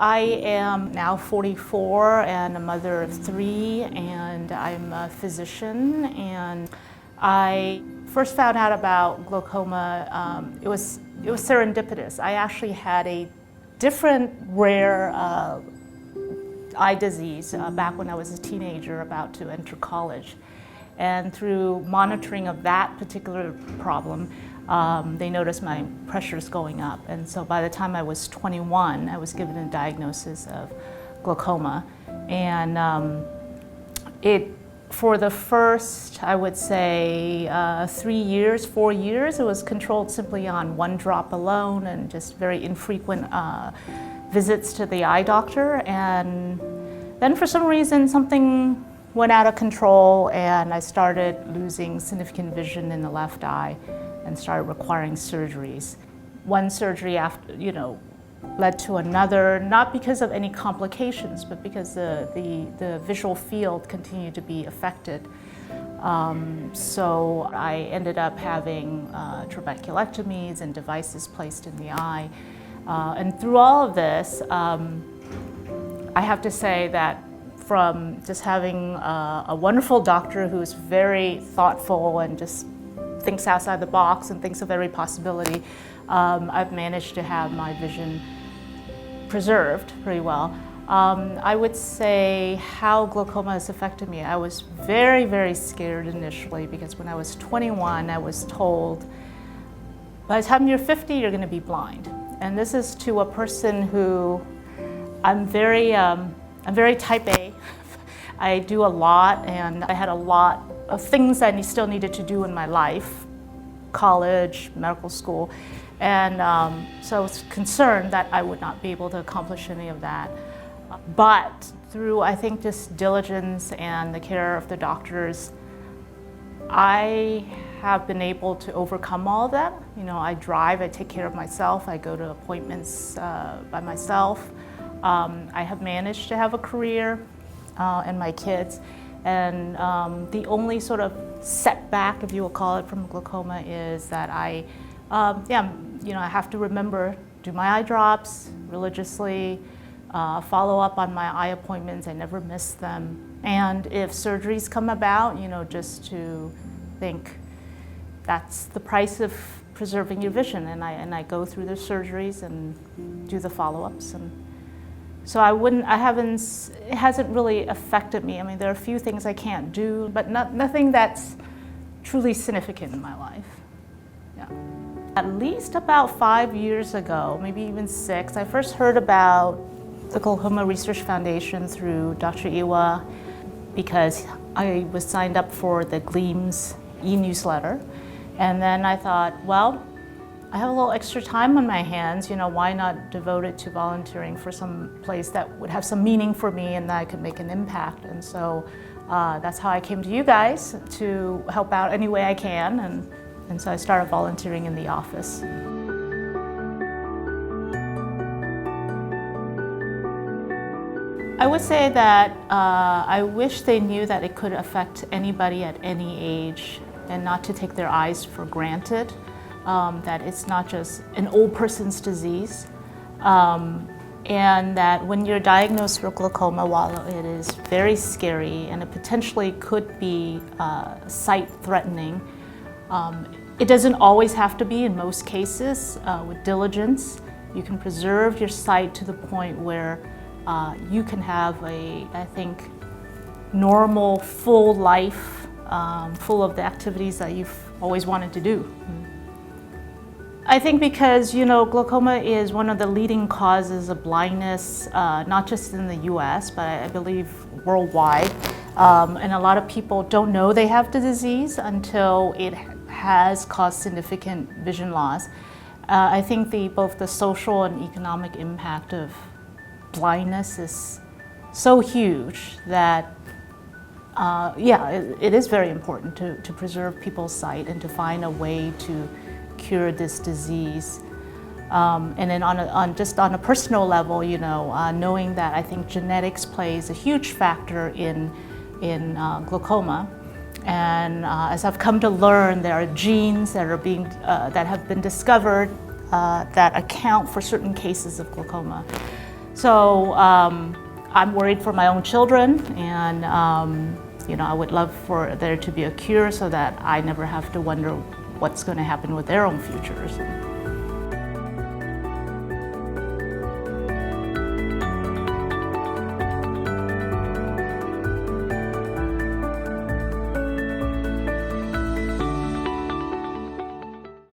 I am now 44 and a mother of 3, and I'm a physician. And I first found out about glaucoma, it was serendipitous. I actually had a different rare eye disease back when I was a teenager about to enter college. And through monitoring of that particular problem, they noticed my pressures going up. And so by the time I was 21, I was given a diagnosis of glaucoma. And for the first, I would say, 4 years, it was controlled simply on 1 drop alone and just very infrequent visits to the eye doctor. And then for some reason, something went out of control and I started losing significant vision in the left eye and started requiring surgeries. One surgery led to another, not because of any complications, but because the visual field continued to be affected. So I ended up having trabeculectomies and devices placed in the eye. And through all of this, I have to say that from just having a wonderful doctor who's very thoughtful and just thinks outside the box and thinks of every possibility, I've managed to have my vision preserved pretty well. I would say how glaucoma has affected me. I was very, very scared initially because when I was 21, I was told, by the time you're 50, you're going to be blind. And this is to a person who I'm very type A. I do a lot, and I had a lot of things I still needed to do in my life, college, medical school, and so I was concerned that I would not be able to accomplish any of that. But through, I think, just diligence and the care of the doctors, I have been able to overcome all of that. You know, I drive, I take care of myself, I go to appointments by myself. I have managed to have a career and my kids, and the only sort of setback, if you will call it, from glaucoma is that I have to remember, do my eye drops religiously, follow up on my eye appointments, I never miss them. And if surgeries come about, just to think that's the price of preserving your vision, and I go through the surgeries and do the follow-ups. And so it hasn't really affected me. I mean, there are a few things I can't do, but nothing that's truly significant in my life. Yeah. At least about 5 years ago, maybe even 6, I first heard about the Glaucoma Research Foundation through Dr. Iwa because I was signed up for the Gleam's e-newsletter. And then I thought, well, I have a little extra time on my hands, why not devote it to volunteering for some place that would have some meaning for me and that I could make an impact. And so that's how I came to you guys, to help out any way I can. And so I started volunteering in the office. I would say that I wish they knew that it could affect anybody at any age and not to take their eyes for granted. That it's not just an old person's disease, and that when you're diagnosed with glaucoma, while it is very scary and it potentially could be sight-threatening, it doesn't always have to be. In most cases, with diligence, you can preserve your sight to the point where you can have I think, normal, full life, full of the activities that you've always wanted to do. I think because, glaucoma is one of the leading causes of blindness, not just in the US, but I believe worldwide. And a lot of people don't know they have the disease until it has caused significant vision loss. I think both the social and economic impact of blindness is so huge that, it is very important to preserve people's sight and to find a way to cure this disease. And then just on a personal level, knowing that I think genetics plays a huge factor in glaucoma. And as I've come to learn, there are genes that have been discovered that account for certain cases of glaucoma. So I'm worried for my own children, and I would love for there to be a cure so that I never have to wonder what's going to happen with their own futures.